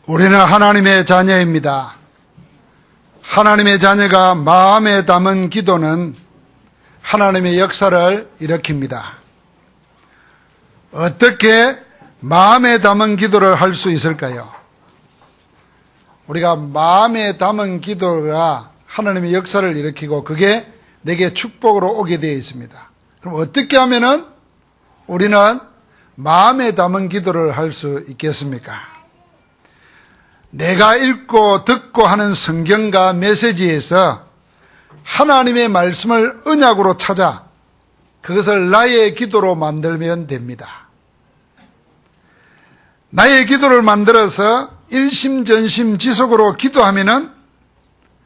우리는 하나님의 자녀입니다. 하나님의 자녀가 마음에 담은 기도는 하나님의 역사를 일으킵니다. 어떻게 마음에 담은 기도를 할 수 있을까요? 우리가 마음에 담은 기도가 하나님의 역사를 일으키고 그게 내게 축복으로 오게 되어 있습니다. 그럼 어떻게 하면은 우리는 마음에 담은 기도를 할 수 있겠습니까? 내가 읽고 듣고 하는 성경과 메시지에서 하나님의 말씀을 언약으로 찾아 그것을 나의 기도로 만들면 됩니다. 나의 기도를 만들어서 일심전심지속으로 기도하면은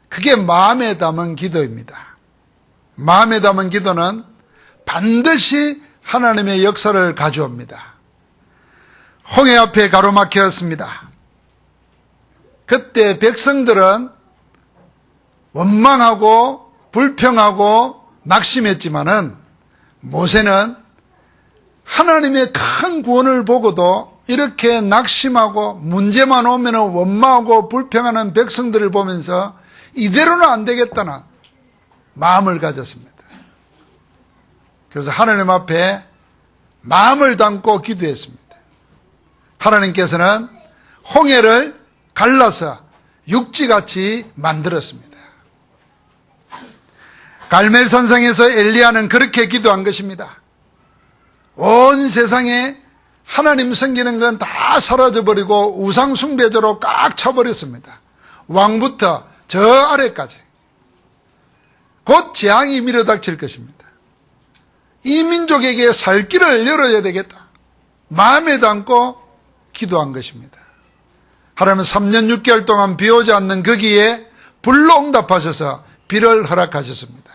그게 마음에 담은 기도입니다. 마음에 담은 기도는 반드시 하나님의 역사를 가져옵니다. 홍해 앞에 가로막혔습니다. 그때 백성들은 원망하고 불평하고 낙심했지만은 모세는 하나님의 큰 구원을 보고도 이렇게 낙심하고 문제만 오면 원망하고 불평하는 백성들을 보면서 이대로는 안 되겠다는 마음을 가졌습니다. 그래서 하나님 앞에 마음을 담고 기도했습니다. 하나님께서는 홍해를 갈라서 육지같이 만들었습니다. 갈멜산성에서 엘리야는 그렇게 기도한 것입니다. 온 세상에 하나님 섬기는 건 다 사라져버리고 우상숭배자로 꽉 차버렸습니다. 왕부터 저 아래까지. 곧 재앙이 밀어닥칠 것입니다. 이 민족에게 살 길을 열어야 되겠다. 마음에 담고 기도한 것입니다. 하나님은 3년 6개월 동안 비 오지 않는 거기에 불로 응답하셔서 비를 허락하셨습니다.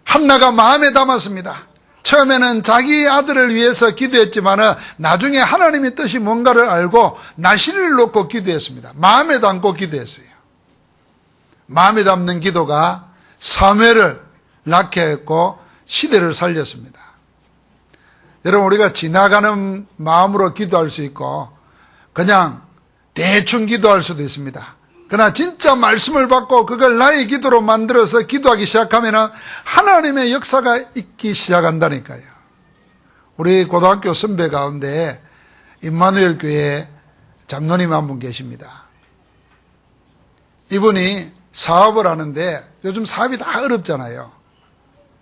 한나가 마음에 담았습니다. 처음에는 자기 아들을 위해서 기도했지만 나중에 하나님의 뜻이 뭔가를 알고 나시를 놓고 기도했습니다. 마음에 담고 기도했어요. 마음에 담는 기도가 사무엘을 낳게 했고 시대를 살렸습니다. 여러분, 우리가 지나가는 마음으로 기도할 수 있고 그냥 대충 기도할 수도 있습니다. 그러나 진짜 말씀을 받고 그걸 나의 기도로 만들어서 기도하기 시작하면 하나님의 역사가 있기 시작한다니까요. 우리 고등학교 선배 가운데 임마누엘 교회 장로님 한 분 계십니다. 이분이 사업을 하는데 요즘 사업이 다 어렵잖아요.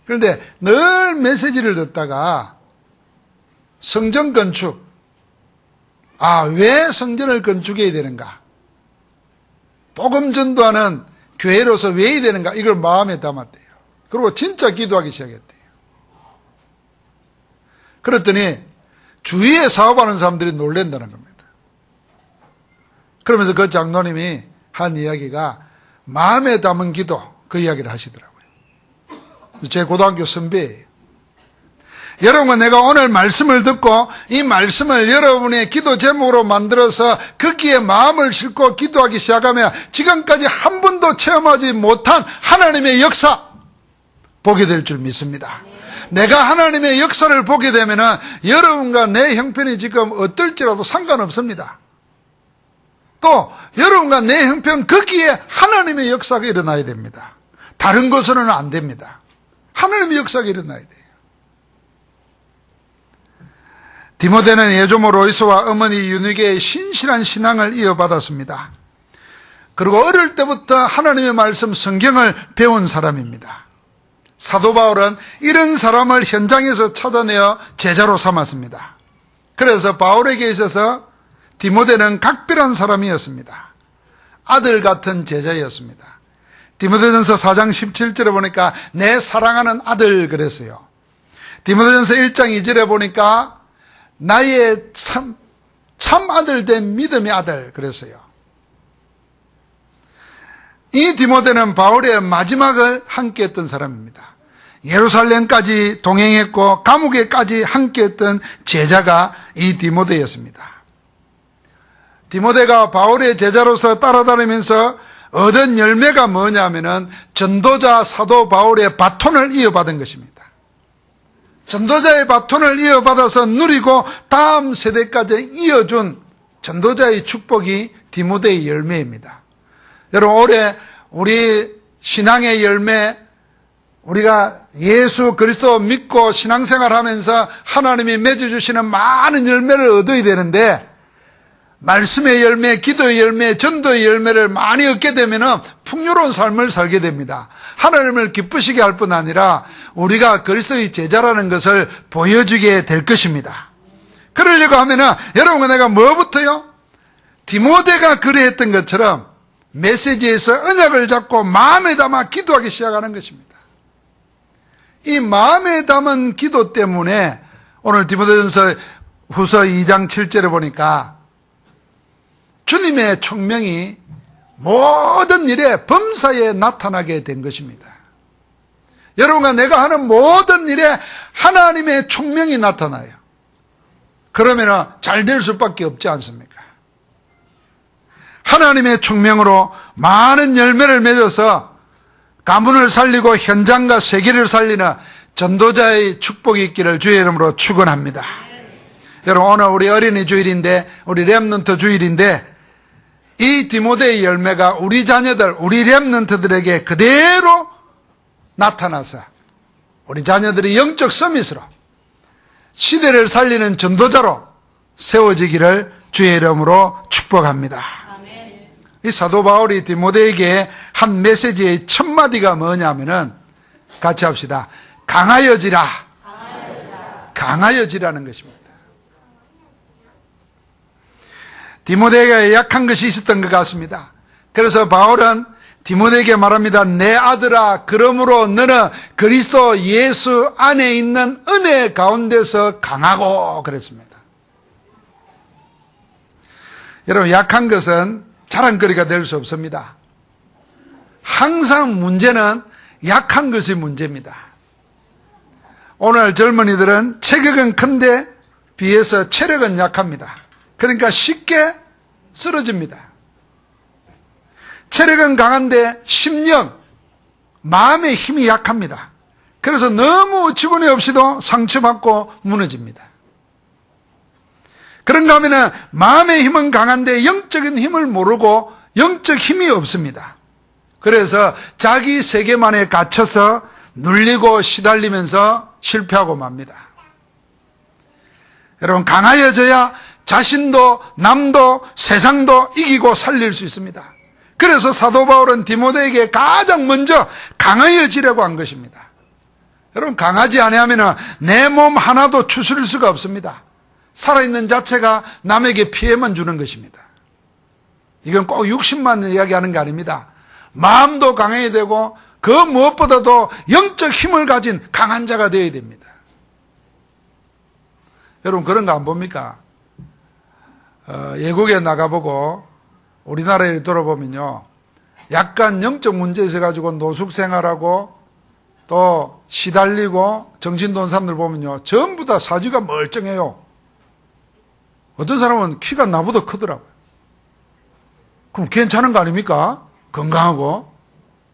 그런데 늘 메시지를 듣다가 성전 건축, 왜 성전을 건축해야 되는가? 복음 전도하는 교회로서 왜 해야 되는가? 이걸 마음에 담았대요. 그리고 진짜 기도하기 시작했대요. 그랬더니 주위에 사업하는 사람들이 놀란다는 겁니다. 그러면서 그 장로님이 한 이야기가 마음에 담은 기도, 그 이야기를 하시더라고요. 제 고등학교 선배예요. 여러분, 내가 오늘 말씀을 듣고 이 말씀을 여러분의 기도 제목으로 만들어서 거기에 마음을 싣고 기도하기 시작하면 지금까지 한 번도 체험하지 못한 하나님의 역사 보게 될 줄 믿습니다. 내가 하나님의 역사를 보게 되면 여러분과 내 형편이 지금 어떨지라도 상관없습니다. 또 여러분과 내 형편 거기에 하나님의 역사가 일어나야 됩니다. 다른 것으로는 안 됩니다. 하나님의 역사가 일어나야 돼요. 디모데는 예조모 로이스와 어머니 유니게의 신실한 신앙을 이어받았습니다. 그리고 어릴 때부터 하나님의 말씀 성경을 배운 사람입니다. 사도 바울은 이런 사람을 현장에서 찾아내어 제자로 삼았습니다. 그래서 바울에게 있어서 디모데는 각별한 사람이었습니다. 아들 같은 제자였습니다. 디모데전서 4장 17절에 보니까 내 사랑하는 아들 그랬어요. 디모데전서 1장 2절에 보니까 나의 참 아들 된 믿음의 아들 그랬어요. 이 디모데는 바울의 마지막을 함께했던 사람입니다. 예루살렘까지 동행했고 감옥에까지 함께했던 제자가 이 디모데였습니다. 디모데가 바울의 제자로서 따라다니면서 얻은 열매가 뭐냐면은 전도자 사도 바울의 바톤을 이어받은 것입니다. 전도자의 바톤을 이어받아서 누리고 다음 세대까지 이어준 전도자의 축복이 디모데의 열매입니다. 여러분, 올해 우리 신앙의 열매, 우리가 예수 그리스도 믿고 신앙생활 하면서 하나님이 맺어주시는 많은 열매를 얻어야 되는데, 말씀의 열매, 기도의 열매, 전도의 열매를 많이 얻게 되면 풍요로운 삶을 살게 됩니다. 하나님을 기쁘시게 할 뿐 아니라 우리가 그리스도의 제자라는 것을 보여주게 될 것입니다. 그러려고 하면 여러분과 내가 뭐부터요? 디모데가 그래했던 것처럼 메시지에서 언약을 잡고 마음에 담아 기도하기 시작하는 것입니다. 이 마음에 담은 기도 때문에 오늘 디모데전서 후서 2장 7절에 보니까 주님의 총명이 모든 일에 범사에 나타나게 된 것입니다. 여러분과 내가 하는 모든 일에 하나님의 총명이 나타나요. 그러면 잘 될 수밖에 없지 않습니까? 하나님의 총명으로 많은 열매를 맺어서 가문을 살리고 현장과 세계를 살리는 전도자의 축복이 있기를 주의 이름으로 축원합니다. 여러분, 오늘 우리 어린이 주일인데, 우리 렘넌트 주일인데, 이 디모데의 열매가 우리 자녀들, 우리 렘넌트들에게 그대로 나타나서 우리 자녀들이 영적 서밋으로 시대를 살리는 전도자로 세워지기를 주의 이름으로 축복합니다. 아멘. 이 사도 바울이 디모데에게 한 메시지의 첫 마디가 뭐냐면은 같이 합시다. 강하여지라. 강하여지라는 것입니다. 디모데에게 약한 것이 있었던 것 같습니다. 그래서 바울은 디모데에게 말합니다. 내 아들아, 그러므로 너는 그리스도 예수 안에 있는 은혜 가운데서 강하고 그랬습니다. 여러분, 약한 것은 자랑거리가 될 수 없습니다. 항상 문제는 약한 것이 문제입니다. 오늘 젊은이들은 체격은 큰데 비해서 체력은 약합니다. 그러니까 쉽게 쓰러집니다. 체력은 강한데 심령, 마음의 힘이 약합니다. 그래서 너무 직원이 없이도 상처받고 무너집니다. 그런가 하면 마음의 힘은 강한데 영적인 힘을 모르고 영적 힘이 없습니다. 그래서 자기 세계만에 갇혀서 눌리고 시달리면서 실패하고 맙니다. 여러분, 강하여져야 자신도 남도 세상도 이기고 살릴 수 있습니다. 그래서 사도 바울은 디모데에게 가장 먼저 강하여지라고 한 것입니다. 여러분, 강하지 아니하면 내 몸 하나도 추스릴 수가 없습니다. 살아있는 자체가 남에게 피해만 주는 것입니다. 이건 꼭 육신만 이야기하는 게 아닙니다. 마음도 강해야 되고 그 무엇보다도 영적 힘을 가진 강한 자가 되어야 됩니다. 여러분, 그런 거 안 봅니까? 외국에 나가보고 우리나라에 돌아보면요, 약간 영적 문제 있어가지고 노숙생활하고 또 시달리고 정신 돈 사람들 보면요, 전부 다 사지가 멀쩡해요. 어떤 사람은 키가 나보다 크더라고요. 그럼 괜찮은 거 아닙니까? 건강하고.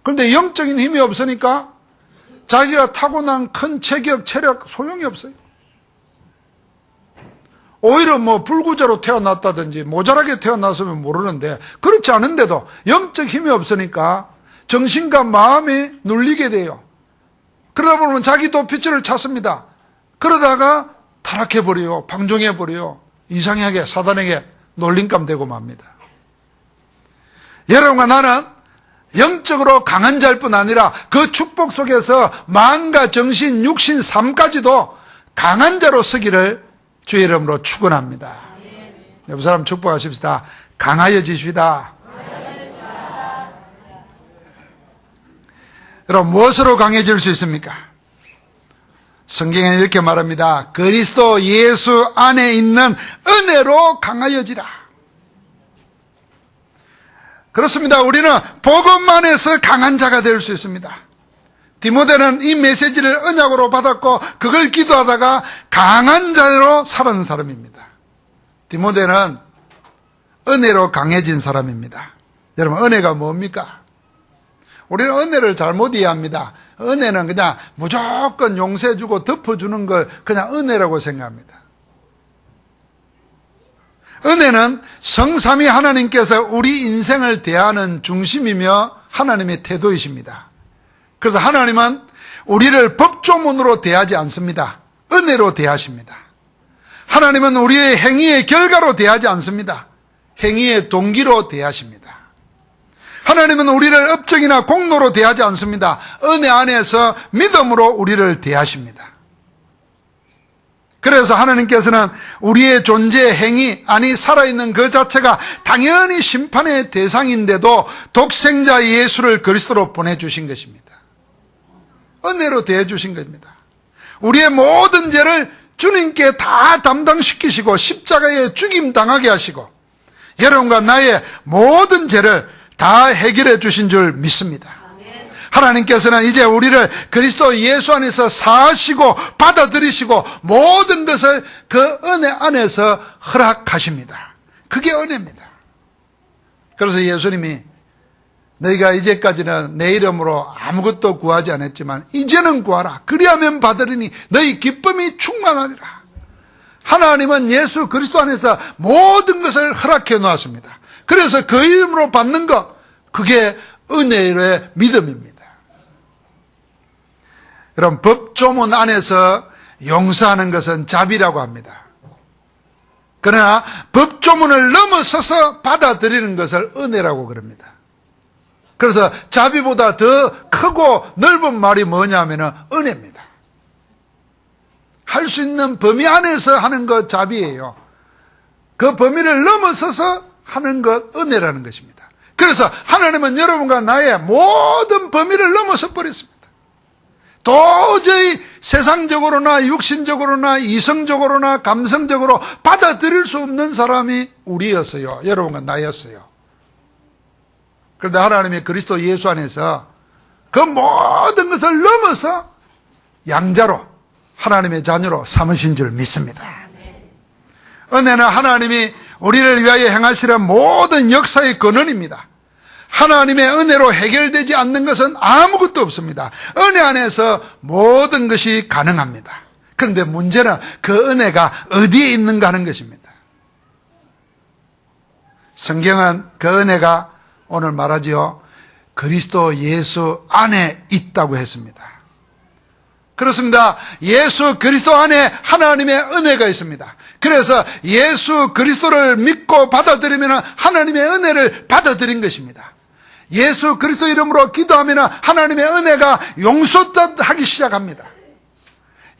그런데 영적인 힘이 없으니까 자기가 타고난 큰 체격, 체력 소용이 없어요. 오히려 불구자로 태어났다든지 모자라게 태어났으면 모르는데 그렇지 않은데도 영적 힘이 없으니까 정신과 마음이 눌리게 돼요. 그러다 보면 자기 도피처를 찾습니다. 그러다가 타락해버려요. 방종해버려요. 이상하게 사단에게 놀림감 되고 맙니다. 여러분과 나는 영적으로 강한 자일 뿐 아니라 그 축복 속에서 마음과 정신, 육신, 삶까지도 강한 자로 서기를 주의 이름으로 축원합니다. 옆 사람 축복하십시다. 강하여지시다. 여러분, 무엇으로 강해질 수 있습니까? 성경에는 이렇게 말합니다. 그리스도 예수 안에 있는 은혜로 강하여지라. 그렇습니다. 우리는 복음 안에서 강한 자가 될 수 있습니다. 디모데는 이 메시지를 언약으로 받았고 그걸 기도하다가 강한 자로 살은 사람입니다. 디모데는 은혜로 강해진 사람입니다. 여러분, 은혜가 뭡니까? 우리는 은혜를 잘못 이해합니다. 은혜는 그냥 무조건 용서해주고 덮어주는 걸 그냥 은혜라고 생각합니다. 은혜는 성삼위 하나님께서 우리 인생을 대하는 중심이며 하나님의 태도이십니다. 그래서 하나님은 우리를 법조문으로 대하지 않습니다. 은혜로 대하십니다. 하나님은 우리의 행위의 결과로 대하지 않습니다. 행위의 동기로 대하십니다. 하나님은 우리를 업적이나 공로로 대하지 않습니다. 은혜 안에서 믿음으로 우리를 대하십니다. 그래서 하나님께서는 우리의 존재, 행위, 아니 살아있는 그 자체가 당연히 심판의 대상인데도 독생자 예수를 그리스도로 보내주신 것입니다. 은혜로 대해주신 것입니다. 우리의 모든 죄를 주님께 다 담당시키시고 십자가에 죽임당하게 하시고 여러분과 나의 모든 죄를 다 해결해 주신 줄 믿습니다. 하나님께서는 이제 우리를 그리스도 예수 안에서 사하시고 받아들이시고 모든 것을 그 은혜 안에서 허락하십니다. 그게 은혜입니다. 그래서 예수님이 너희가 이제까지는 내 이름으로 아무것도 구하지 않았지만 이제는 구하라. 그리하면 받으리니 너희 기쁨이 충만하리라. 하나님은 예수 그리스도 안에서 모든 것을 허락해 놓았습니다. 그래서 그 이름으로 받는 것, 그게 은혜의 믿음입니다. 여러분, 법조문 안에서 용서하는 것은 자비라고 합니다. 그러나 법조문을 넘어서서 받아들이는 것을 은혜라고 그럽니다. 그래서 자비보다 더 크고 넓은 말이 뭐냐면 은혜입니다. 할 수 있는 범위 안에서 하는 것 자비예요. 그 범위를 넘어서서 하는 것 은혜라는 것입니다. 그래서 하나님은 여러분과 나의 모든 범위를 넘어서 버렸습니다. 도저히 세상적으로나 육신적으로나 이성적으로나 감성적으로 받아들일 수 없는 사람이 우리였어요. 여러분과 나였어요. 그런데 하나님이 그리스도 예수 안에서 그 모든 것을 넘어서 양자로 하나님의 자녀로 삼으신 줄 믿습니다. 은혜는 하나님이 우리를 위하여 행하시는 모든 역사의 근원입니다. 하나님의 은혜로 해결되지 않는 것은 아무것도 없습니다. 은혜 안에서 모든 것이 가능합니다. 그런데 문제는 그 은혜가 어디에 있는가 하는 것입니다. 성경은 그 은혜가 오늘 말하지요. 그리스도 예수 안에 있다고 했습니다. 그렇습니다. 예수 그리스도 안에 하나님의 은혜가 있습니다. 그래서 예수 그리스도를 믿고 받아들이면 하나님의 은혜를 받아들인 것입니다. 예수 그리스도 이름으로 기도하면 하나님의 은혜가 용서하기 시작합니다.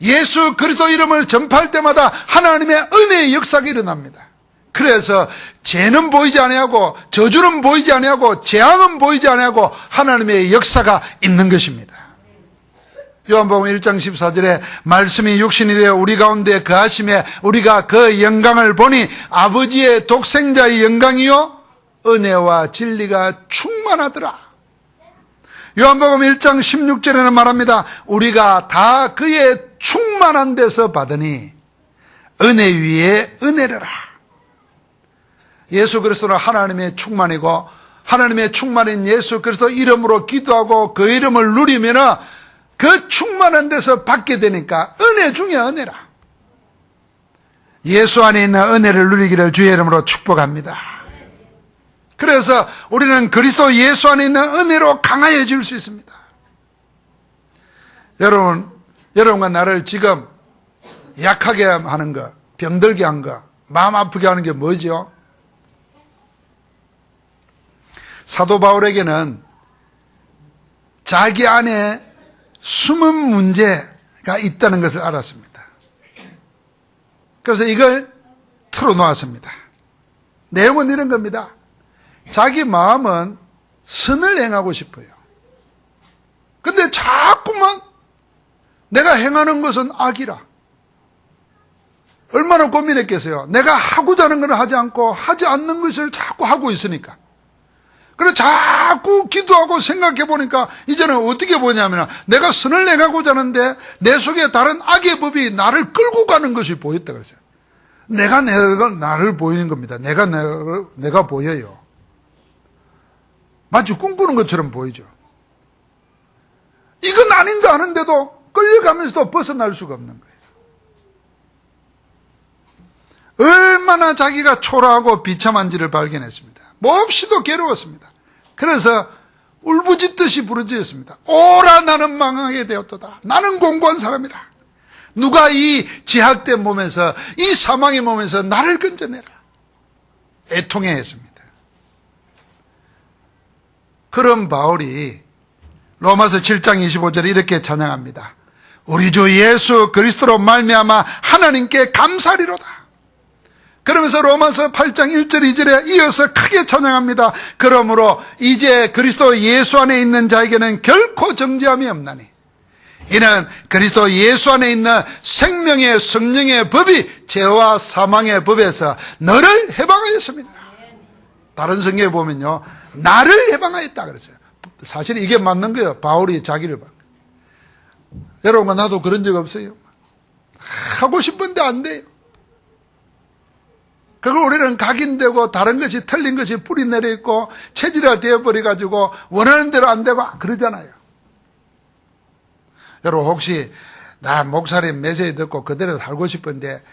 예수 그리스도 이름을 전파할 때마다 하나님의 은혜의 역사가 일어납니다. 그래서 죄는 보이지 아니하고 저주는 보이지 아니하고 재앙은 보이지 아니하고 하나님의 역사가 있는 것입니다. 요한복음 1장 14절에 말씀이 육신이 되어 우리 가운데 거하심에 우리가 그 영광을 보니 아버지의 독생자의 영광이요 은혜와 진리가 충만하더라. 요한복음 1장 16절에는 말합니다. 우리가 다 그의 충만한 데서 받으니 은혜 위에 은혜를 하. 예수 그리스도는 하나님의 충만이고 하나님의 충만인 예수 그리스도 이름으로 기도하고 그 이름을 누리면 그 충만한 데서 받게 되니까 은혜 중에 은혜라. 예수 안에 있는 은혜를 누리기를 주의 이름으로 축복합니다. 그래서 우리는 그리스도 예수 안에 있는 은혜로 강화해질 수 있습니다. 여러분과 나를 지금 약하게 하는 것, 병들게 한 것, 마음 아프게 하는 게 뭐죠? 사도 바울에게는 자기 안에 숨은 문제가 있다는 것을 알았습니다. 그래서 이걸 털어놓았습니다. 내용은 이런 겁니다. 자기 마음은 선을 행하고 싶어요. 근데 자꾸만 내가 행하는 것은 악이라. 얼마나 고민했겠어요. 내가 하고자 하는 걸 하지 않고 하지 않는 것을 자꾸 하고 있으니까. 그래서 자꾸 기도하고 생각해 보니까 이제는 어떻게 보냐면 내가 선을 행하고자 하는데 내 속에 다른 악의 법이 나를 끌고 가는 것이 보였다 그랬어요. 내가 나를 보이는 겁니다. 내가 보여요. 마치 꿈꾸는 것처럼 보이죠. 이건 아닌데 하는데도 끌려가면서도 벗어날 수가 없는 거예요. 얼마나 자기가 초라하고 비참한지를 발견했습니다. 몹시도 괴로웠습니다. 그래서 울부짖듯이 부르짖었습니다. 오라, 나는 망하게 되었도다. 나는 공고한 사람이라. 누가 이 제약된 몸에서, 이 사망의 몸에서 나를 건져내라. 애통해 했습니다. 그런 바울이 로마서 7장 25절에 이렇게 찬양합니다. 우리 주 예수 그리스도로 말미암아 하나님께 감사리로다. 그러면서 로마서 8장 1절 2절에 이어서 크게 찬양합니다. 그러므로 이제 그리스도 예수 안에 있는 자에게는 결코 정죄함이 없나니 이는 그리스도 예수 안에 있는 생명의 성령의 법이 죄와 사망의 법에서 너를 해방하였습니다. 다른 성경에 보면요, 나를 해방하였다 그랬어요. 사실 이게 맞는 거예요. 바울이 자기를. 여러분, 나도 그런 적 없어요. 하고 싶은데 안 돼요. 그걸 우리는 각인되고 다른 것이 틀린 것이 뿌리 내려있고 체질화 되어버려가지고 원하는 대로 안 되고 그러잖아요. 여러분, 혹시 나 목사님 메시지 듣고 그대로 살고 싶은데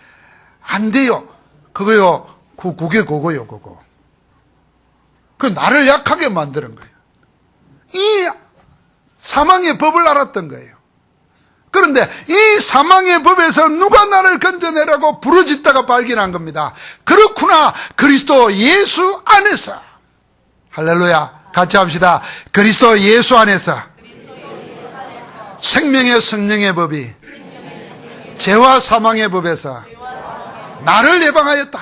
안 돼요. 그거요, 그게 그거요, 그거. 그 나를 약하게 만드는 거예요. 이 사망의 법을 알았던 거예요. 그런데 이 사망의 법에서 누가 나를 건져내라고 부르짖다가 발견한 겁니다. 그렇구나, 그리스도 예수 안에서. 할렐루야. 같이 합시다. 그리스도 예수 안에서 생명의 성령의 법이 죄와 사망의 법에서 나를 해방하였다.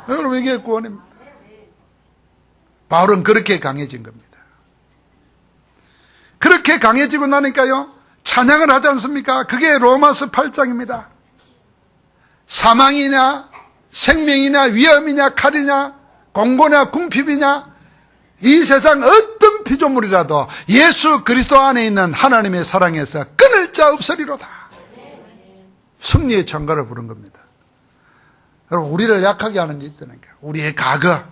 여러분, 이게 구원입니다. 바울은 그렇게 강해진 겁니다. 그렇게 강해지고 나니까요, 찬양을 하지 않습니까? 그게 로마서 8장입니다. 사망이냐 생명이냐 위험이냐 칼이냐 공고냐 궁핍이냐 이 세상 어떤 피조물이라도 예수 그리스도 안에 있는 하나님의 사랑에서 끊을 자 없으리로다. 승리의 찬가를 부른 겁니다. 여러분, 우리를 약하게 하는 게 있다니까. 우리의 과거,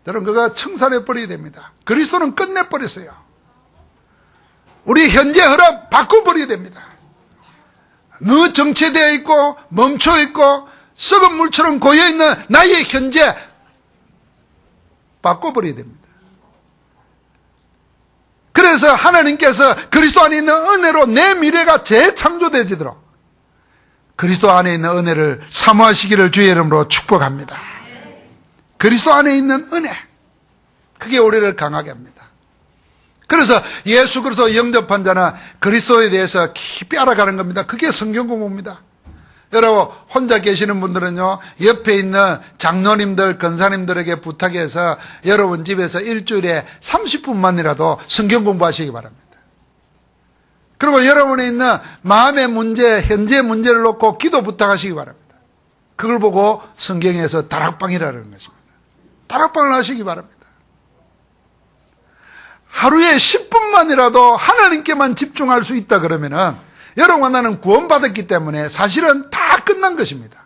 여러분, 그거 청산해버려야 됩니다. 그리스도는 끝내버렸어요. 우리 현재 흐름 바꿔버려야 됩니다. 너무 정체되어 있고 멈춰 있고 썩은 물처럼 고여있는 나의 현재 바꿔버려야 됩니다. 그래서 하나님께서 그리스도 안에 있는 은혜로 내 미래가 재창조되지도록 그리스도 안에 있는 은혜를 사모하시기를 주의 이름으로 축복합니다. 그리스도 안에 있는 은혜, 그게 우리를 강하게 합니다. 그래서 예수 그리스도 영접한 자는 그리스도에 대해서 깊이 알아가는 겁니다. 그게 성경 공부입니다. 여러분, 혼자 계시는 분들은요, 옆에 있는 장로님들, 권사님들에게 부탁해서 여러분 집에서 일주일에 30분만이라도 성경 공부하시기 바랍니다. 그리고 여러분에 있는 마음의 문제, 현재 문제를 놓고 기도 부탁하시기 바랍니다. 그걸 보고 성경에서 다락방이라는 것입니다. 다락방을 하시기 바랍니다. 하루에 10분만이라도 하나님께만 집중할 수 있다 그러면은 여러분과 나는 구원받았기 때문에 사실은 다 끝난 것입니다.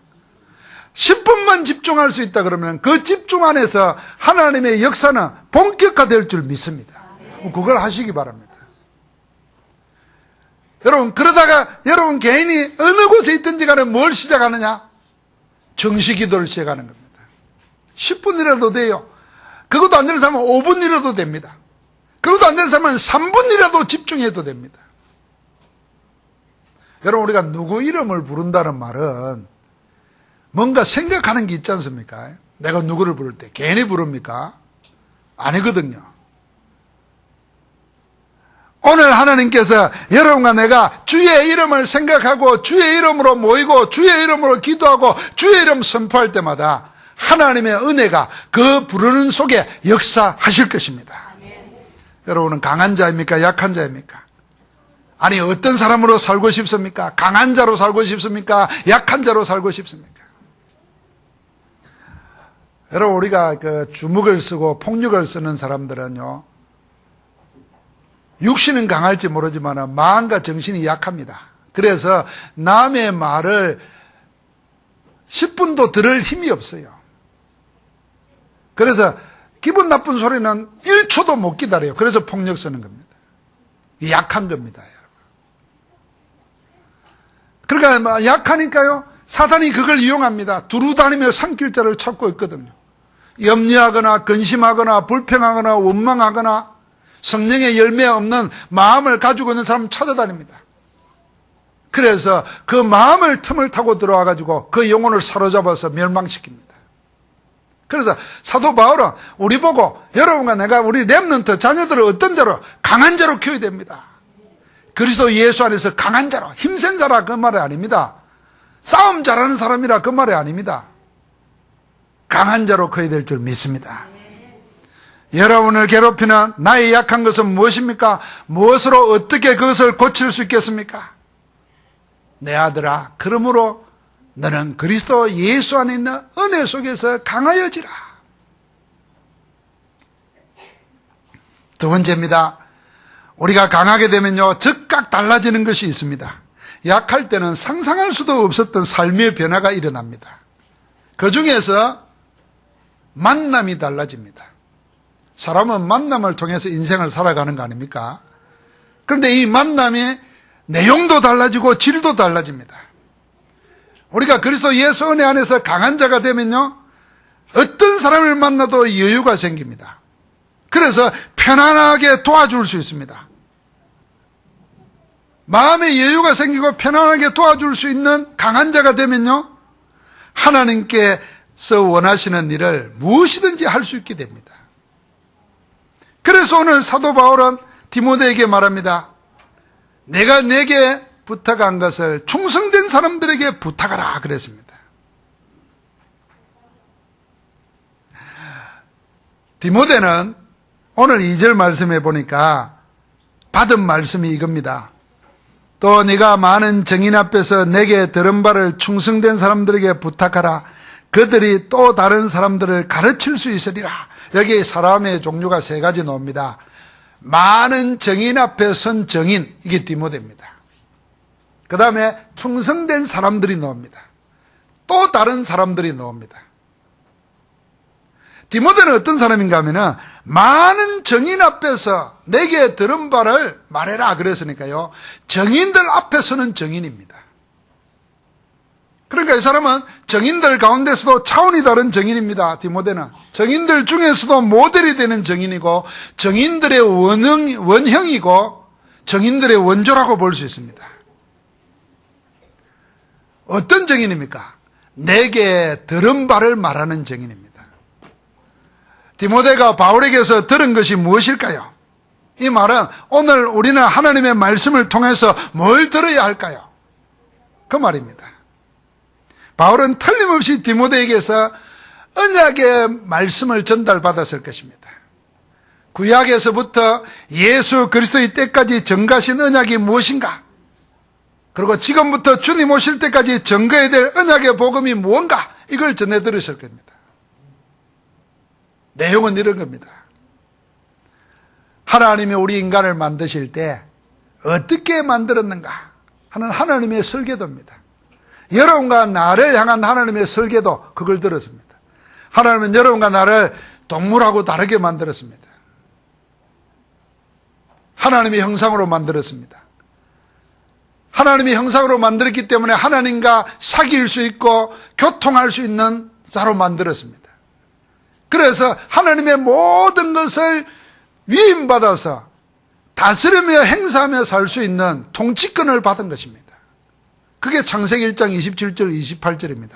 10분만 집중할 수 있다 그러면 그 집중 안에서 하나님의 역사는 본격화될 줄 믿습니다. 그걸 하시기 바랍니다. 여러분, 그러다가 여러분 개인이 어느 곳에 있든지 간에 뭘 시작하느냐? 정시기도를 시작하는 겁니다. 10분이라도 돼요. 그것도 안 되는 사람은 5분이라도 됩니다. 그것도 안 되는 사람은 3분이라도 집중해도 됩니다. 여러분, 우리가 누구 이름을 부른다는 말은 뭔가 생각하는 게 있지 않습니까? 내가 누구를 부를 때 괜히 부릅니까? 아니거든요. 오늘 하나님께서 여러분과 내가 주의 이름을 생각하고 주의 이름으로 모이고 주의 이름으로 기도하고 주의 이름 선포할 때마다 하나님의 은혜가 그 부르는 속에 역사하실 것입니다. 여러분은 강한 자입니까? 약한 자입니까? 아니, 어떤 사람으로 살고 싶습니까? 강한 자로 살고 싶습니까? 약한 자로 살고 싶습니까? 여러분, 우리가 그 주먹을 쓰고 폭력을 쓰는 사람들은요, 육신은 강할지 모르지만 마음과 정신이 약합니다. 그래서 남의 말을 10분도 들을 힘이 없어요. 그래서 기분 나쁜 소리는 1초도 못 기다려요. 그래서 폭력 쓰는 겁니다. 약한 겁니다, 여러분. 그러니까 약하니까요, 사단이 그걸 이용합니다. 두루 다니며 산길자를 찾고 있거든요. 염려하거나 근심하거나 불평하거나 원망하거나 성령의 열매 없는 마음을 가지고 있는 사람 찾아다닙니다. 그래서 그 마음을 틈을 타고 들어와 가지고 그 영혼을 사로잡아서 멸망시킵니다. 그래서 사도 바울은 우리 보고 여러분과 내가 우리 렘넌트 자녀들을 어떤 자로? 강한 자로 키워야 됩니다. 그리스도 예수 안에서 강한 자로, 힘센 자라 그 말이 아닙니다. 싸움 잘하는 사람이라 그 말이 아닙니다. 강한 자로 커야 될 줄 믿습니다. 여러분을 괴롭히는 나의 약한 것은 무엇입니까? 무엇으로 어떻게 그것을 고칠 수 있겠습니까? 내 아들아, 그러므로 너는 그리스도 예수 안에 있는 은혜 속에서 강하여지라. 두 번째입니다. 우리가 강하게 되면요, 즉각 달라지는 것이 있습니다. 약할 때는 상상할 수도 없었던 삶의 변화가 일어납니다. 그 중에서 만남이 달라집니다. 사람은 만남을 통해서 인생을 살아가는 거 아닙니까? 그런데 이 만남의 내용도 달라지고 질도 달라집니다. 우리가 그리스도 예수 은혜 안에서 강한 자가 되면요, 어떤 사람을 만나도 여유가 생깁니다. 그래서 편안하게 도와줄 수 있습니다. 마음의 여유가 생기고 편안하게 도와줄 수 있는 강한 자가 되면요, 하나님께서 원하시는 일을 무엇이든지 할 수 있게 됩니다. 그래서 오늘 사도 바울은 디모데에게 말합니다. 내가 내게 부탁한 것을 충성된 사람들에게 부탁하라 그랬습니다. 디모데는 오늘 2절 말씀해 보니까 받은 말씀이 이겁니다. 또 네가 많은 증인 앞에서 내게 들은 바를 충성된 사람들에게 부탁하라. 그들이 또 다른 사람들을 가르칠 수 있으리라. 여기 사람의 종류가 세 가지 나옵니다. 많은 증인 앞에 선 증인, 이게 디모데입니다. 그 다음에 충성된 사람들이 나옵니다. 또 다른 사람들이 나옵니다. 디모데는 어떤 사람인가 하면은 많은 증인 앞에서 내게 들은 바를 말해라 그랬으니까요, 증인들 앞에 서는 증인입니다. 그러니까 이 사람은 증인들 가운데서도 차원이 다른 증인입니다. 디모데는 증인들 중에서도 모델이 되는 증인이고 증인들의 원형이고 증인들의 원조라고 볼 수 있습니다. 어떤 증인입니까? 내게 들은 바를 말하는 증인입니다. 디모데가 바울에게서 들은 것이 무엇일까요? 이 말은 오늘 우리는 하나님의 말씀을 통해서 뭘 들어야 할까요? 그 말입니다. 바울은 틀림없이 디모데에게서 언약의 말씀을 전달받았을 것입니다. 구약에서부터 예수 그리스도의 때까지 정가신 언약이 무엇인가? 그리고 지금부터 주님 오실 때까지 전거해야 될 언약의 복음이 무언가? 이걸 전해 들으실 겁니다. 내용은 이런 겁니다. 하나님이 우리 인간을 만드실 때 어떻게 만들었는가 하는 하나님의 설계도입니다. 여러분과 나를 향한 하나님의 설계도, 그걸 들었습니다. 하나님은 여러분과 나를 동물하고 다르게 만들었습니다. 하나님의 형상으로 만들었습니다. 하나님의 형상으로 만들었기 때문에 하나님과 사귈 수 있고 교통할 수 있는 자로 만들었습니다. 그래서 하나님의 모든 것을 위임받아서 다스리며 행사하며 살 수 있는 통치권을 받은 것입니다. 그게 창세기 1장 27절 28절입니다.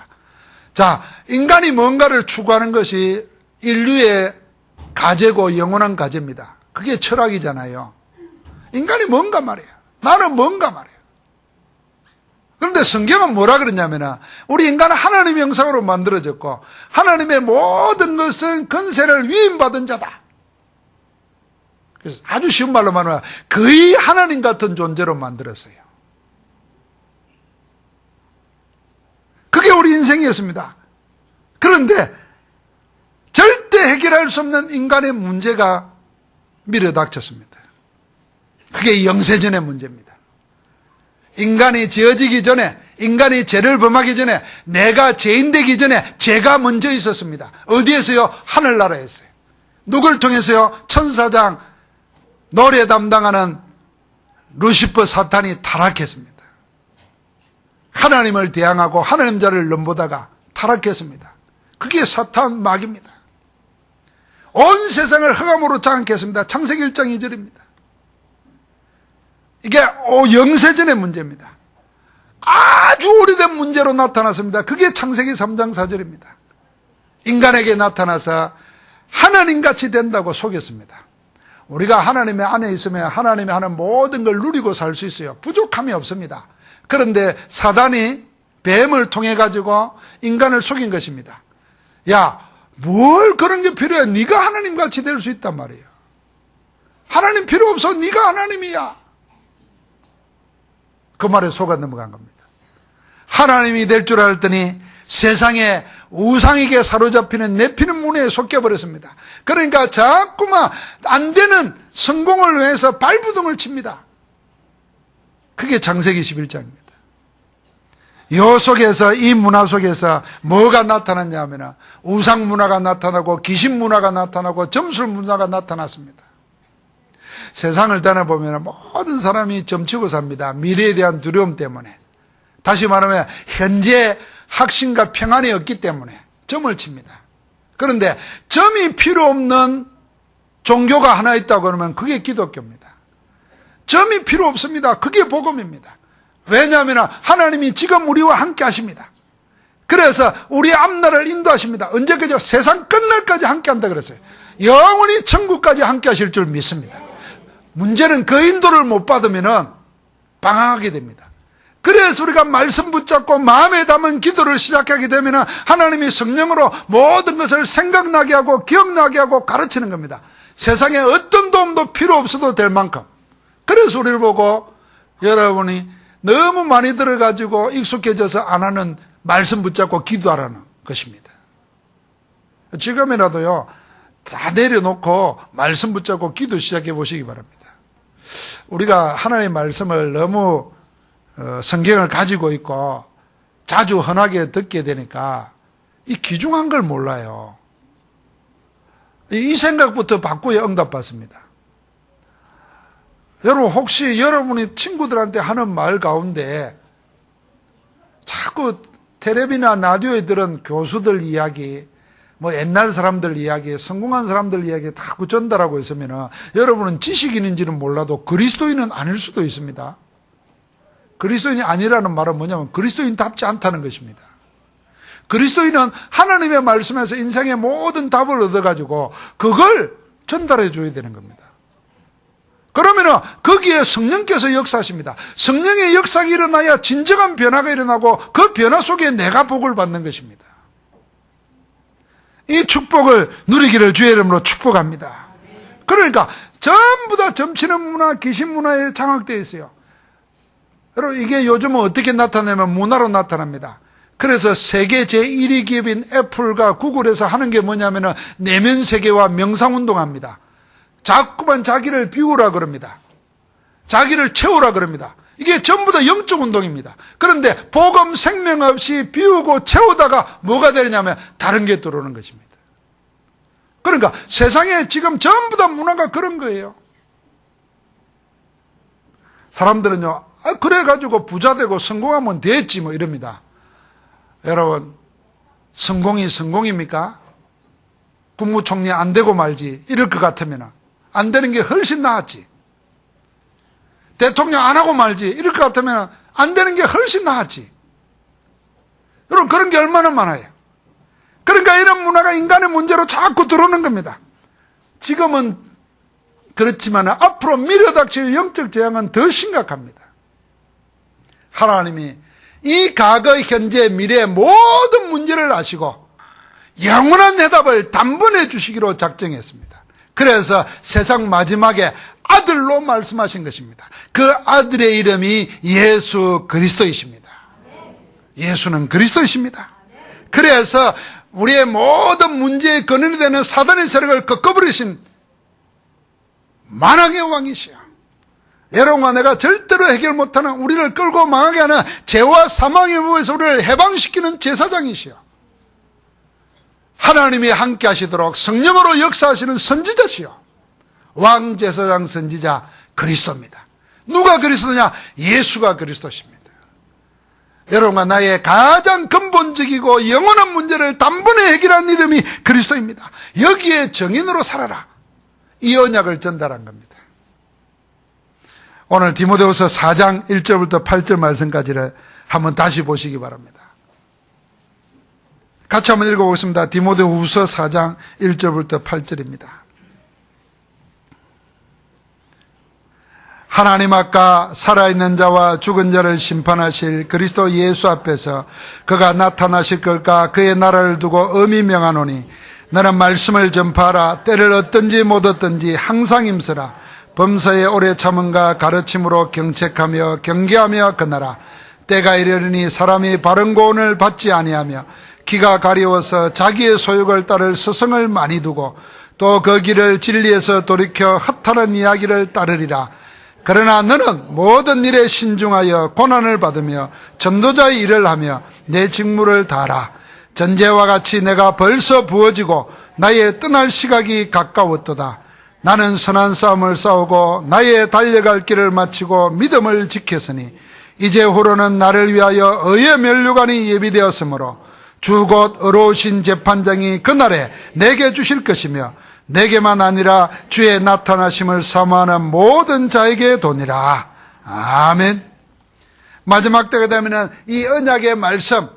자, 인간이 뭔가를 추구하는 것이 인류의 가제고 영원한 가제입니다. 그게 철학이잖아요. 인간이 뭔가 말이에요. 나는 뭔가 말이에요. 그런데 성경은 뭐라 그러냐면 우리 인간은 하나님의 형상으로 만들어졌고 하나님의 모든 것은 권세를 위임받은 자다. 그래서 아주 쉬운 말로 말하면 거의 하나님 같은 존재로 만들었어요. 그게 우리 인생이었습니다. 그런데 절대 해결할 수 없는 인간의 문제가 밀어닥쳤습니다. 그게 영세전의 문제입니다. 인간이 지어지기 전에, 인간이 죄를 범하기 전에, 내가 죄인 되기 전에 죄가 먼저 있었습니다. 어디에서요? 하늘나라에서요. 누굴 통해서요? 천사장 노래 담당하는 루시퍼 사탄이 타락했습니다. 하나님을 대항하고 하나님 자리를 넘보다가 타락했습니다. 그게 사탄 마귀입니다. 온 세상을 흑암으로 장악했습니다. 창세기 1장 2절입니다. 이게 영세전의 문제입니다. 아주 오래된 문제로 나타났습니다. 그게 창세기 3장 4절입니다. 인간에게 나타나서 하나님같이 된다고 속였습니다. 우리가 하나님의 안에 있으면 하나님이 하는 모든 걸 누리고 살 수 있어요. 부족함이 없습니다. 그런데 사단이 뱀을 통해 가지고 인간을 속인 것입니다. 야, 뭘 그런 게 필요해? 네가 하나님같이 될 수 있단 말이에요. 하나님 필요 없어. 네가 하나님이야. 그 말에 속아 넘어간 겁니다. 하나님이 될 줄 알았더니 세상에 우상에게 사로잡히는 내피는 문에 속여버렸습니다. 그러니까 자꾸만 안 되는 성공을 위해서 발부둥을 칩니다. 그게 창세기 11장입니다. 요 속에서, 이 문화 속에서 뭐가 나타났냐 하면 우상 문화가 나타나고 귀신 문화가 나타나고 점술 문화가 나타났습니다. 세상을 떠나보면 모든 사람이 점치고 삽니다. 미래에 대한 두려움 때문에. 다시 말하면 현재 확신과 평안이 없기 때문에 점을 칩니다. 그런데 점이 필요 없는 종교가 하나 있다고 하면 그게 기독교입니다. 점이 필요 없습니다. 그게 복음입니다. 왜냐하면 하나님이 지금 우리와 함께 하십니다. 그래서 우리 앞날을 인도하십니다. 언제까지? 세상 끝날까지 함께 한다 그랬어요. 영원히 천국까지 함께 하실 줄 믿습니다. 문제는 그 인도를 못 받으면 방황하게 됩니다. 그래서 우리가 말씀 붙잡고 마음에 담은 기도를 시작하게 되면 하나님이 성령으로 모든 것을 생각나게 하고 기억나게 하고 가르치는 겁니다. 세상에 어떤 도움도 필요 없어도 될 만큼. 그래서 우리를 보고 여러분이 너무 많이 들어가지고 익숙해져서 안 하는 말씀 붙잡고 기도하라는 것입니다. 지금이라도요, 다 내려놓고 말씀 붙잡고 기도 시작해 보시기 바랍니다. 우리가 하나님의 말씀을 너무 성경을 가지고 있고 자주 흔하게 듣게 되니까 이 귀중한 걸 몰라요. 이 생각부터 바꾸야 응답받습니다. 여러분, 혹시 여러분이 친구들한테 하는 말 가운데 자꾸 텔레비나 라디오에 들은 교수들 이야기, 뭐 옛날 사람들 이야기, 성공한 사람들 이야기 다 전달하고 있으면 여러분은 지식인인지는 몰라도 그리스도인은 아닐 수도 있습니다. 그리스도인이 아니라는 말은 뭐냐면 그리스도인답지 않다는 것입니다. 그리스도인은 하나님의 말씀에서 인생의 모든 답을 얻어가지고 그걸 전달해 줘야 되는 겁니다. 그러면 거기에 성령께서 역사하십니다. 성령의 역사가 일어나야 진정한 변화가 일어나고 그 변화 속에 내가 복을 받는 것입니다. 이 축복을 누리기를 주의 이름으로 축복합니다. 그러니까 전부 다 점치는 문화, 귀신 문화에 장악되어 있어요. 여러분, 이게 요즘은 어떻게 나타나면 문화로 나타납니다. 그래서 세계 제1위 기업인 애플과 구글에서 하는 게 뭐냐면 내면 세계와 명상운동합니다. 자꾸만 자기를 비우라 그럽니다. 자기를 채우라 그럽니다. 이게 전부 다 영적 운동입니다. 그런데 복음 생명 없이 비우고 채우다가 뭐가 되냐면 다른 게 들어오는 것입니다. 그러니까 세상에 지금 전부 다 문화가 그런 거예요. 사람들은요, 그래가지고 부자 되고 성공하면 됐지 뭐 이럽니다. 여러분, 성공이 성공입니까? 국무총리 안 되고 말지 이럴 것 같으면 안 되는 게 훨씬 나았지. 대통령 안 하고 말지 이럴 것 같으면 안 되는 게 훨씬 나았지. 여러분, 그런 게 얼마나 많아요. 그러니까 이런 문화가 인간의 문제로 자꾸 들어오는 겁니다. 지금은 그렇지만 앞으로 밀어닥칠 영적 재앙은 더 심각합니다. 하나님이 이 과거, 현재, 미래의 모든 문제를 아시고 영원한 해답을 단번에 주시기로 작정했습니다. 그래서 세상 마지막에 아들로 말씀하신 것입니다. 그 아들의 이름이 예수 그리스도이십니다. 예수는 그리스도이십니다. 그래서 우리의 모든 문제의 근원이 되는 사단의 세력을 꺾어버리신 만왕의 왕이시여. 여러분과 내가 절대로 해결 못하는, 우리를 끌고 망하게 하는 죄와 사망의 법에서 우리를 해방시키는 제사장이시여. 하나님이 함께 하시도록 성령으로 역사하시는 선지자시여. 왕제사장 선지자 그리스도입니다. 누가 그리스도냐? 예수가 그리스도십니다. 여러분과 나의 가장 근본적이고 영원한 문제를 단번에 해결한 이름이 그리스도입니다. 여기에 정인으로 살아라. 이 언약을 전달한 겁니다. 오늘 디모데후서 4장 1절부터 8절 말씀까지를 한번 다시 보시기 바랍니다. 같이 한번 읽어보겠습니다. 디모데후서 4장 1절부터 8절입니다. 하나님 아까 살아있는 자와 죽은 자를 심판하실 그리스도 예수 앞에서 그가 나타나실 것과 그의 나라를 두고 엄히 명하노니 너는 말씀을 전파하라. 때를 얻든지 못 얻든지 항상 힘쓰라. 범사에 오래 참음과 가르침으로 경책하며 경계하며 건너라. 때가 이르리니 사람이 바른 고언을 받지 아니하며 기가 가려워서 자기의 소욕을 따를 스승을 많이 두고 또 그 길을 진리에서 돌이켜 허탄한 이야기를 따르리라. 그러나 너는 모든 일에 신중하여 고난을 받으며 전도자의 일을 하며 내 직무를 다하라. 전제와 같이 내가 벌써 부어지고 나의 떠날 시각이 가까웠도다. 나는 선한 싸움을 싸우고 나의 달려갈 길을 마치고 믿음을 지켰으니 이제 후로는 나를 위하여 의의 면류관이 예비되었으므로 주 곧 의로우신 재판장이 그날에 내게 주실 것이며 내게만 아니라 주의 나타나심을 사모하는 모든 자에게 도니라. 아멘. 마지막 때가 되면 이 언약의 말씀,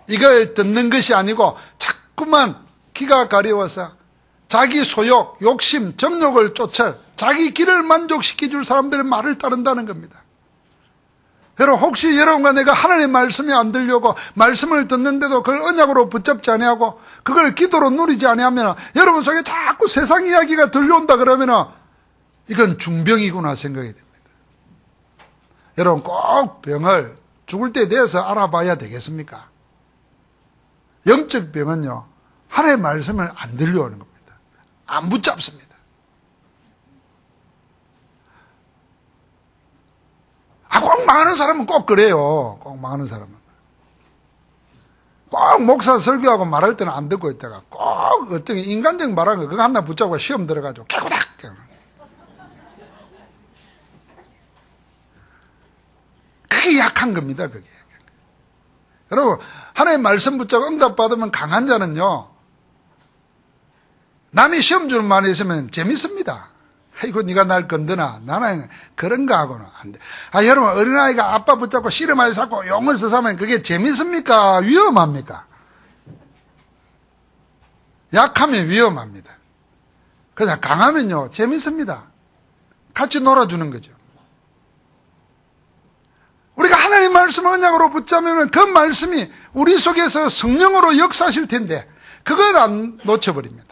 이걸 듣는 것이 아니고 자꾸만 기가 가려워서 자기 소욕, 욕심, 정욕을 쫓아 자기 길을 만족시켜 줄 사람들의 말을 따른다는 겁니다. 여러분, 혹시 여러분과 내가 하나님의 말씀이 안 들려고 말씀을 듣는데도 그걸 언약으로 붙잡지 아니하고 그걸 기도로 누리지 아니하면 여러분 속에 자꾸 세상 이야기가 들려온다 그러면 이건 중병이구나 생각이 됩니다. 여러분, 꼭 병을 죽을 때 대해서 알아봐야 되겠습니까? 영적 병은요, 하나님의 말씀을 안 들려오는 겁니다. 안 붙잡습니다. 꼭 많은 사람은 꼭 그래요. 꼭 많은 사람은. 꼭 목사 설교하고 말할 때는 안 듣고 있다가 꼭 어떤 인간적 말하는 거 그거 하나 붙잡고 시험 들어가지고 깨고닥. 그게 약한 겁니다. 그게. 여러분, 하나님의 말씀 붙잡고 응답 받으면 강한 자는요, 남이 시험 주는 말이 있으면 재밌습니다. 아이고 네가 날 건드나. 나는 그런 거 하고는 안 돼. 여러분, 어린아이가 아빠 붙잡고 씨름하게 잡고 용을 써서면 그게 재밌습니까? 위험합니까? 약하면 위험합니다. 그냥 강하면요 재밌습니다. 같이 놀아주는 거죠. 우리가 하나님 말씀을 언약으로 붙잡으면 그 말씀이 우리 속에서 성령으로 역사하실 텐데 그걸 안 놓쳐버립니다.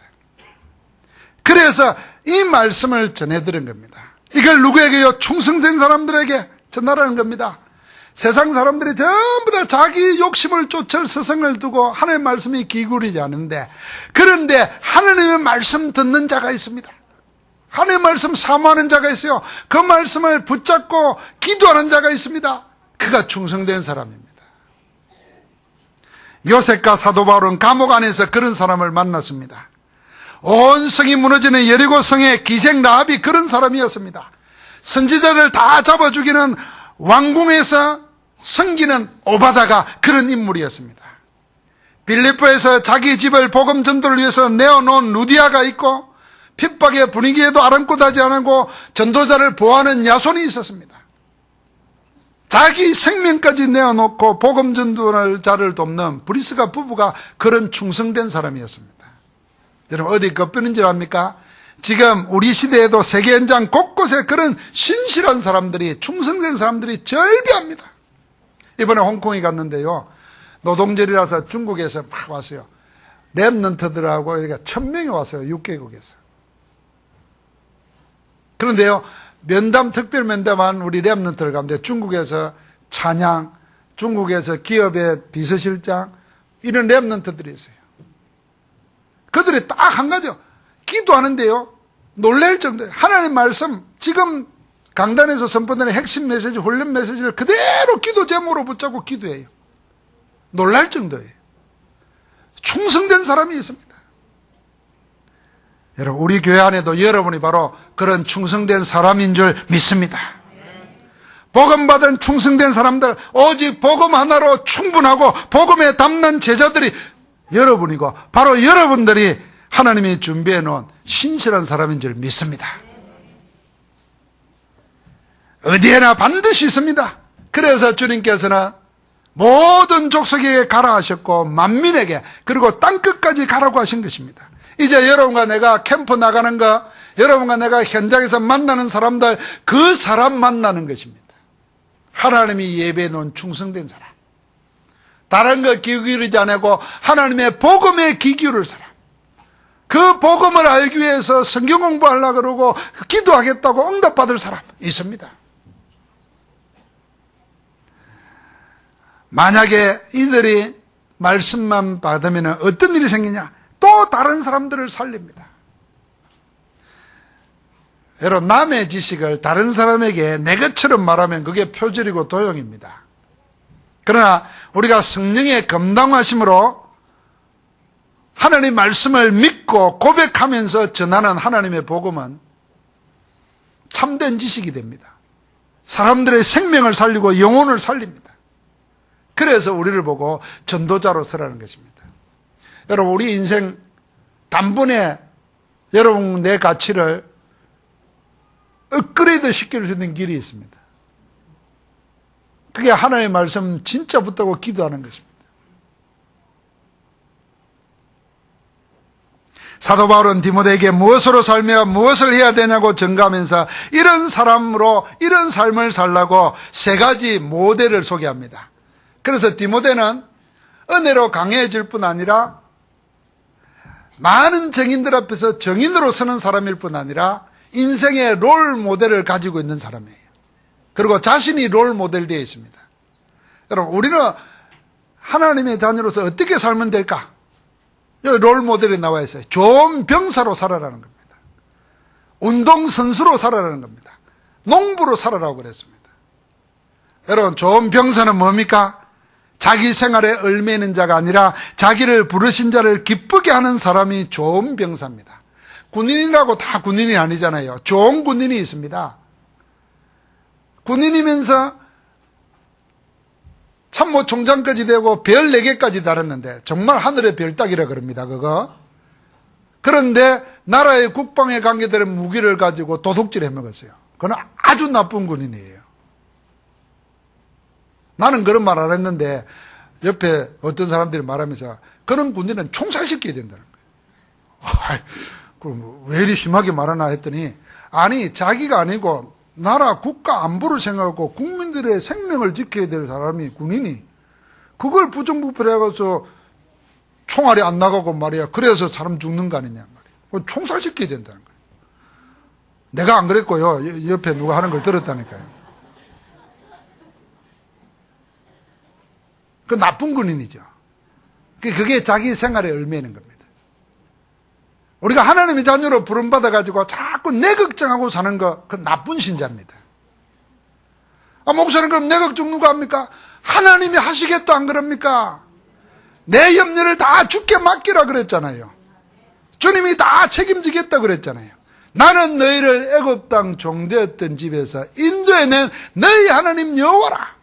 그래서 이 말씀을 전해드린 겁니다. 이걸 누구에게요? 충성된 사람들에게 전하라는 겁니다. 세상 사람들이 전부 다 자기 욕심을 쫓을 스승을 두고 하나님의 말씀이 기울이지 않은데, 그런데 하나님의 말씀 듣는 자가 있습니다. 하나님의 말씀 사모하는 자가 있어요. 그 말씀을 붙잡고 기도하는 자가 있습니다. 그가 충성된 사람입니다. 요셉과 사도 바울은 감옥 안에서 그런 사람을 만났습니다. 온 성이 무너지는 여리고 성의 기생 라합이 그런 사람이었습니다. 선지자를 다 잡아 죽이는 왕궁에서 섬기는 오바다가 그런 인물이었습니다. 빌립보에서 자기 집을 복음 전도를 위해서 내어놓은 루디아가 있고, 핍박의 분위기에도 아랑곳하지 않고 전도자를 보호하는 야손이 있었습니다. 자기 생명까지 내어놓고 복음 전도자를 돕는 브리스가 부부가 그런 충성된 사람이었습니다. 여러분, 어디 겁드는 줄 압니까? 지금 우리 시대에도 세계 현장 곳곳에 그런 신실한 사람들이, 충성된 사람들이 절비합니다. 이번에 홍콩에 갔는데요, 노동절이라서 중국에서 막 왔어요. 랩런트들하고 이렇게 1000명이 왔어요. 6개국에서. 그런데요, 면담, 특별 면담한 우리 랩런트를 가는데 중국에서 찬양, 중국에서 기업의 비서실장, 이런 랩런트들이 있어요. 그들이 딱 한 가지요, 기도하는데요, 놀랄 정도예요. 하나님 말씀, 지금 강단에서 선포되는 핵심 메시지, 훈련 메시지를 그대로 기도 제목으로 붙잡고 기도해요. 놀랄 정도예요. 충성된 사람이 있습니다. 여러분, 우리 교회 안에도 여러분이 바로 그런 충성된 사람인 줄 믿습니다. 복음 받은 충성된 사람들, 오직 복음 하나로 충분하고 복음에 담는 제자들이 여러분이고 바로 여러분들이 하나님이 준비해 놓은 신실한 사람인 줄 믿습니다. 어디에나 반드시 있습니다. 그래서 주님께서는 모든 족속에게 가라 하셨고 만민에게 그리고 땅끝까지 가라고 하신 것입니다. 이제 여러분과 내가 캠프 나가는 거, 여러분과 내가 현장에서 만나는 사람들, 그 사람 만나는 것입니다. 하나님이 예배해 놓은 충성된 사람, 다른 거 귀 기울이지 않고 하나님의 복음에 귀 기울일 사람, 그 복음을 알기 위해서 성경 공부하려고 그러고 기도하겠다고 응답받을 사람 있습니다. 만약에 이들이 말씀만 받으면 어떤 일이 생기냐? 또 다른 사람들을 살립니다. 여러분, 남의 지식을 다른 사람에게 내 것처럼 말하면 그게 표절이고 도용입니다. 그러나 우리가 성령의 감당하심으로 하나님 말씀을 믿고 고백하면서 전하는 하나님의 복음은 참된 지식이 됩니다. 사람들의 생명을 살리고 영혼을 살립니다. 그래서 우리를 보고 전도자로 서라는 것입니다. 여러분, 우리 인생 단번에 여러분 내 가치를 업그레이드 시킬 수 있는 길이 있습니다. 그게 하나님의 말씀 진짜 붙들고 기도하는 것입니다. 사도 바울은 디모데에게 무엇으로 살며 무엇을 해야 되냐고 전가하면서 이런 사람으로 이런 삶을 살라고 세 가지 모델을 소개합니다. 그래서 디모데는 은혜로 강해질 뿐 아니라 많은 정인들 앞에서 정인으로 서는 사람일 뿐 아니라 인생의 롤 모델을 가지고 있는 사람이에요. 그리고 자신이 롤 모델 되어 있습니다. 여러분, 우리는 하나님의 자녀로서 어떻게 살면 될까? 여기 롤 모델이 나와 있어요. 좋은 병사로 살아라는 겁니다. 운동선수로 살아라는 겁니다. 농부로 살아라고 그랬습니다. 여러분, 좋은 병사는 뭡니까? 자기 생활에 얽매이는 자가 아니라 자기를 부르신 자를 기쁘게 하는 사람이 좋은 병사입니다. 군인이라고 다 군인이 아니잖아요. 좋은 군인이 있습니다. 군인이면서 참모총장까지 되고 별 4개까지 달았는데 정말 하늘의 별 따기라 그럽니다. 그거. 그런데 나라의 국방에 관계되는 무기를 가지고 도둑질해 먹었어요. 그건 아주 나쁜 군인이에요. 나는 그런 말 안 했는데 옆에 어떤 사람들이 말하면서 그런 군인은 총살시켜야 된다는 거예요. 그럼 왜 이리 심하게 말하나 했더니 아니 자기가 아니고 나라 국가 안보를 생각하고 국민들의 생명을 지켜야 될 사람이 군인이 그걸 부정부패해가서 총알이 안 나가고 말이야. 그래서 사람 죽는 거 아니냐 말이야. 총살시켜야 된다는 거예요. 내가 안 그랬고요. 옆에 누가 하는 걸 들었다니까요. 그 나쁜 군인이죠. 그게 자기 생활에 얽매이는 겁니다. 우리가 하나님의 자녀로 부름받아가지고 자꾸 내 걱정하고 사는 거, 그 나쁜 신자입니다. 아, 목사님 그럼 내 걱정 누가 합니까? 하나님이 하시겠다 안 그럽니까? 내 염려를 다 주께 맡기라 그랬잖아요. 주님이 다 책임지겠다 그랬잖아요. 나는 너희를 애굽 땅 종되었던 집에서 인도해낸 너희 하나님 여호와라.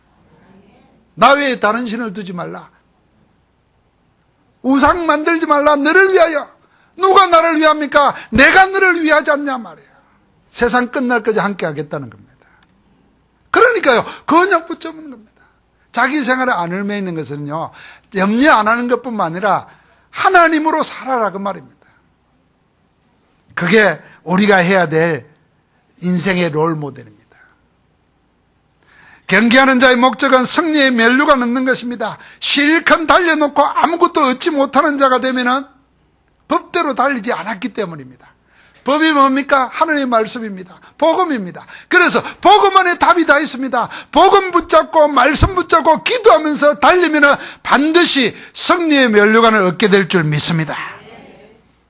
나 외에 다른 신을 두지 말라. 우상 만들지 말라. 너를 위하여. 누가 나를 위합니까? 내가 너를 위하지 않냐 말이에요. 세상 끝날까지 함께 하겠다는 겁니다. 그러니까요, 그냥 붙잡는 겁니다. 자기 생활에 안 얽매 있는 것은요, 염려 안 하는 것뿐만 아니라 하나님으로 살아라 그 말입니다. 그게 우리가 해야 될 인생의 롤 모델입니다. 경계하는 자의 목적은 승리의 면류가 넘는 것입니다. 실컷 달려놓고 아무것도 얻지 못하는 자가 되면은 법대로 달리지 않았기 때문입니다. 법이 뭡니까? 하나님의 말씀입니다. 복음입니다. 그래서 복음 안에 답이 다 있습니다. 복음 붙잡고 말씀 붙잡고 기도하면서 달리면 반드시 승리의 면류관을 얻게 될 줄 믿습니다.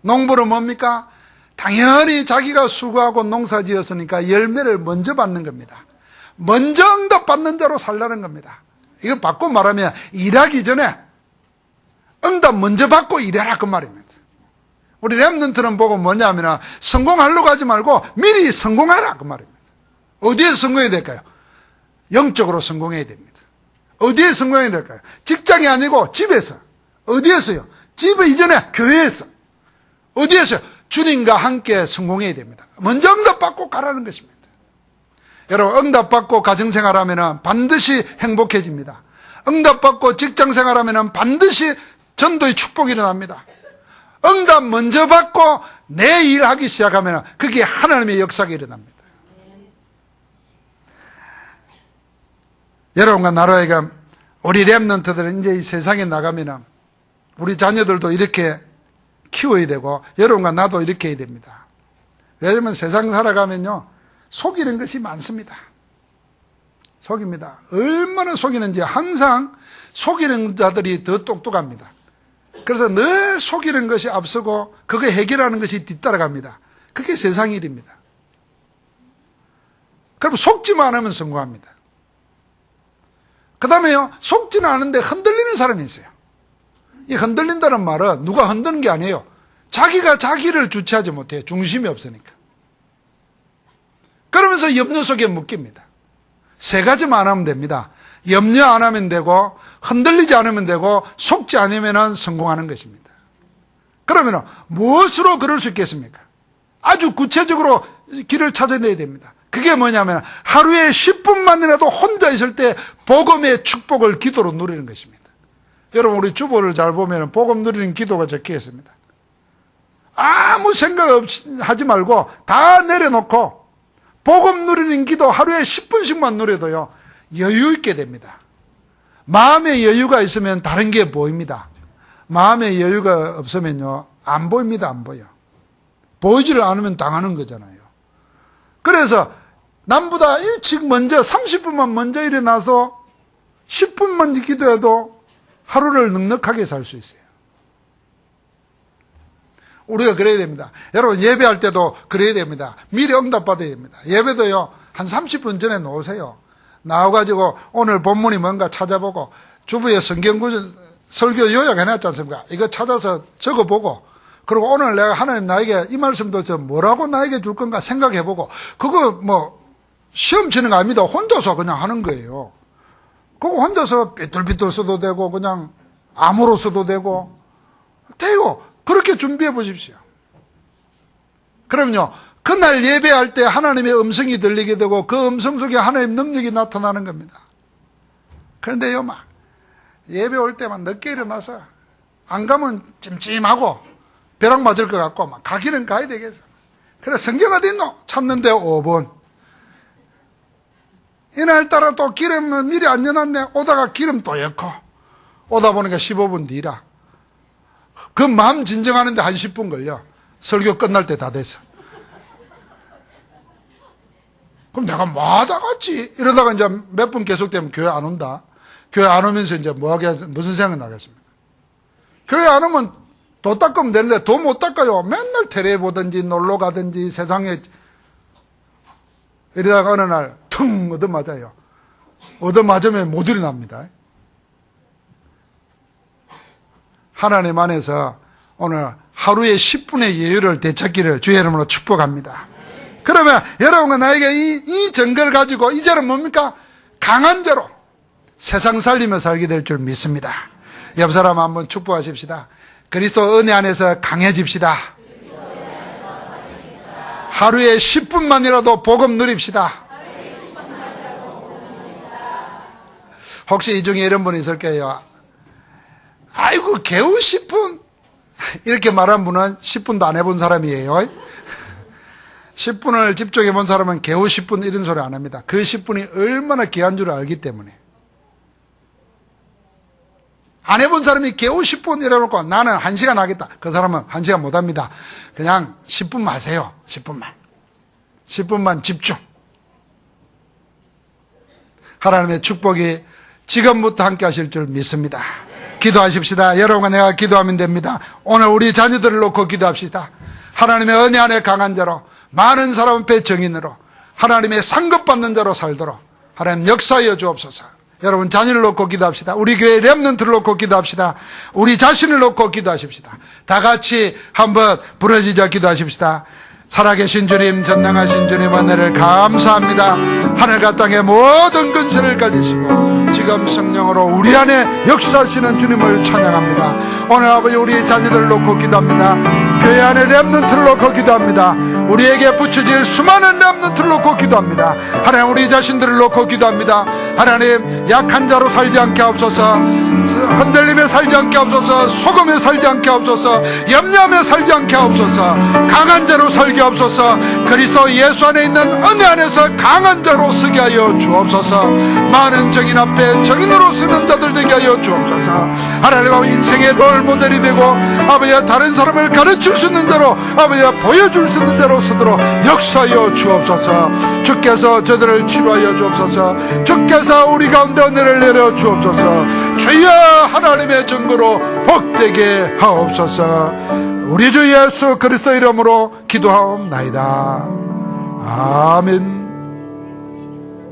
농부는 뭡니까? 당연히 자기가 수고하고 농사 지었으니까 열매를 먼저 받는 겁니다. 먼저 응답 받는 자로 살라는 겁니다. 이거 바꿔 말하면 일하기 전에 응답 먼저 받고 일해라 그 말입니다. 우리 렘넌트는 보고 뭐냐면 성공하려고 하지 말고 미리 성공하라 그 말입니다. 어디에 성공해야 될까요? 영적으로 성공해야 됩니다. 어디에 성공해야 될까요? 직장이 아니고 집에서. 어디에서요? 집에 이전에 교회에서. 어디에서요? 주님과 함께 성공해야 됩니다. 먼저 응답받고 가라는 것입니다. 여러분, 응답받고 가정생활하면 반드시 행복해집니다. 응답받고 직장생활하면 반드시 전도의 축복이 일어납니다. 응답 먼저 받고 내 일하기 시작하면 그게 하나님의 역사가 일어납니다. 여러분과 나라에게 우리 렘넌트들은 이제 이 세상에 나가면 우리 자녀들도 이렇게 키워야 되고 여러분과 나도 이렇게 해야 됩니다. 왜냐하면 세상 살아가면요 속이는 것이 많습니다. 속입니다. 얼마나 속이는지 항상 속이는 자들이 더 똑똑합니다. 그래서 늘 속이는 것이 앞서고 그거 해결하는 것이 뒤따라갑니다. 그게 세상 일입니다. 그럼 속지만 않으면 성공합니다. 그 다음에요, 속지는 않은데 흔들리는 사람이 있어요. 이 흔들린다는 말은 누가 흔드는 게 아니에요. 자기가 자기를 주체하지 못해요. 중심이 없으니까. 그러면서 염려 속에 묶입니다. 세 가지만 하면 됩니다. 염려 안 하면 되고, 흔들리지 않으면 되고, 속지 않으면 성공하는 것입니다. 그러면 무엇으로 그럴 수 있겠습니까? 아주 구체적으로 길을 찾아내야 됩니다. 그게 뭐냐면 하루에 10분만이라도 혼자 있을 때 복음의 축복을 기도로 누리는 것입니다. 여러분, 우리 주보를 잘 보면 복음 누리는 기도가 적혀 있습니다. 아무 생각 없이 하지 말고 다 내려놓고 복음 누리는 기도 하루에 10분씩만 누려도요 여유 있게 됩니다. 마음의 여유가 있으면 다른 게 보입니다. 마음의 여유가 없으면요 안 보입니다. 안 보여. 보이지를 않으면 당하는 거잖아요. 그래서 남보다 일찍 먼저 30분만 먼저 일어나서 10분만 기도해도 하루를 넉넉하게 살 수 있어요. 우리가 그래야 됩니다. 여러분, 예배할 때도 그래야 됩니다. 미리 응답받아야 됩니다. 예배도요 한 30분 전에 놓으세요. 나와가지고 오늘 본문이 뭔가 찾아보고 주부에 설교 요약해놨지 않습니까? 이거 찾아서 적어보고, 그리고 오늘 내가 하나님 나에게 이 말씀도 뭐라고 나에게 줄 건가 생각해보고, 그거 뭐 시험 치는 거 아닙니다. 혼자서 그냥 하는 거예요. 그거 혼자서 삐뚤삐뚤 써도 되고 그냥 암으로 써도 되고 그렇게 준비해 보십시오. 그럼요 그날 예배할 때 하나님의 음성이 들리게 되고 그 음성 속에 하나님의 능력이 나타나는 겁니다. 그런데요 막 예배 올 때만 늦게 일어나서 안 가면 찜찜하고 벼락 맞을 것 같고 막 가기는 가야 되겠어. 그래 성경 어디 있노? 찾는데 5번. 이날따라 또 기름을 미리 안 넣어놨네. 오다가 기름 또 넣고 오다 보니까 15분 뒤라. 그 마음 진정하는데 한 10분 걸려. 설교 끝날 때 다 됐어. 그럼 내가 뭐 하다 갔지? 이러다가 이제 몇 분 계속되면 교회 안 온다. 교회 안 오면서 이제 무슨 생각 나겠습니까? 교회 안 오면 도 닦으면 되는데 도 못 닦아요. 맨날 테레 보든지 놀러 가든지 세상에. 이러다가 어느 날 퉁 얻어맞아요. 얻어맞으면 못 일어납니다. 하나님 안에서 오늘 하루에 10분의 여유를 되찾기를 주의 이름으로 축복합니다. 그러면 여러분과 나에게 이 증거를 가지고 이제는 뭡니까? 강한 자로 세상 살리며 살게 될 줄 믿습니다. 옆 사람 한번 축복하십시다. 그리스도 은혜 안에서 강해집시다. 하루에 10분만이라도 복음 누립시다. 혹시 이 중에 이런 분이 있을 거예요. 아이고 겨우 10분 이렇게 말한 분은 10분도 안 해본 사람이에요. 10분을 집중해 본 사람은 겨우 10분 이런 소리 안 합니다. 그 10분이 얼마나 귀한 줄 알기 때문에. 안 해본 사람이 겨우 10분 이래놓고 나는 1시간 하겠다. 그 사람은 1시간 못 합니다. 그냥 10분만 하세요. 10분만 집중. 하나님의 축복이 지금부터 함께 하실 줄 믿습니다. 기도하십시다. 여러분과 내가 기도하면 됩니다. 오늘 우리 자녀들을 놓고 기도합시다. 하나님의 은혜 안에 강한 자로, 많은 사람 앞에 정인으로, 하나님의 상급받는 자로 살도록 하나님 역사하여 주옵소서. 여러분 자녀를 놓고 기도합시다. 우리 교회 렘넌트를 놓고 기도합시다. 우리 자신을 놓고 기도하십시다. 다 같이 한번 부르짖어 기도하십시다. 살아계신 주님, 전능하신 주님 은혜를 감사합니다. 하늘과 땅의 모든 근세를 가지시고 지금 성령으로 우리 안에 역사하시는 주님을 찬양합니다. 오늘 아버지 우리 자녀들 놓고 기도합니다. 교회 안에 렘넌트를 놓고 기도합니다. 우리에게 붙여질 수많은 렘넌트를 놓고 기도합니다. 하나님 우리 자신들을 놓고 기도합니다. 하나님 약한 자로 살지 않게 하옵소서. 흔들림에 살지 않게 하옵소서. 속음에 살지 않게 하옵소서. 염려함에 살지 않게 하옵소서. 강한 자로 살게 하옵소서. 그리스도 예수 안에 있는 은혜 안에서 강한 자로 서게 하여 주옵소서. 많은 적인 앞에 적인으로 서는 자들 되게 하여 주옵소서. 하나님 아버지 인생의 롤모델이 되고 아버지 다른 사람을 가르칠 수 있는 대로 아버지 보여줄 수 있는 대로 서도록 역사하여 주옵소서. 주께서 저들을 치료하여 주옵소서. 주께서 우리 가운데 은혜를 내려 주옵소서. 주여 하나님의 증거로 복되게 하옵소서. 우리 주 예수 그리스도 이름으로 기도하옵나이다. 아멘.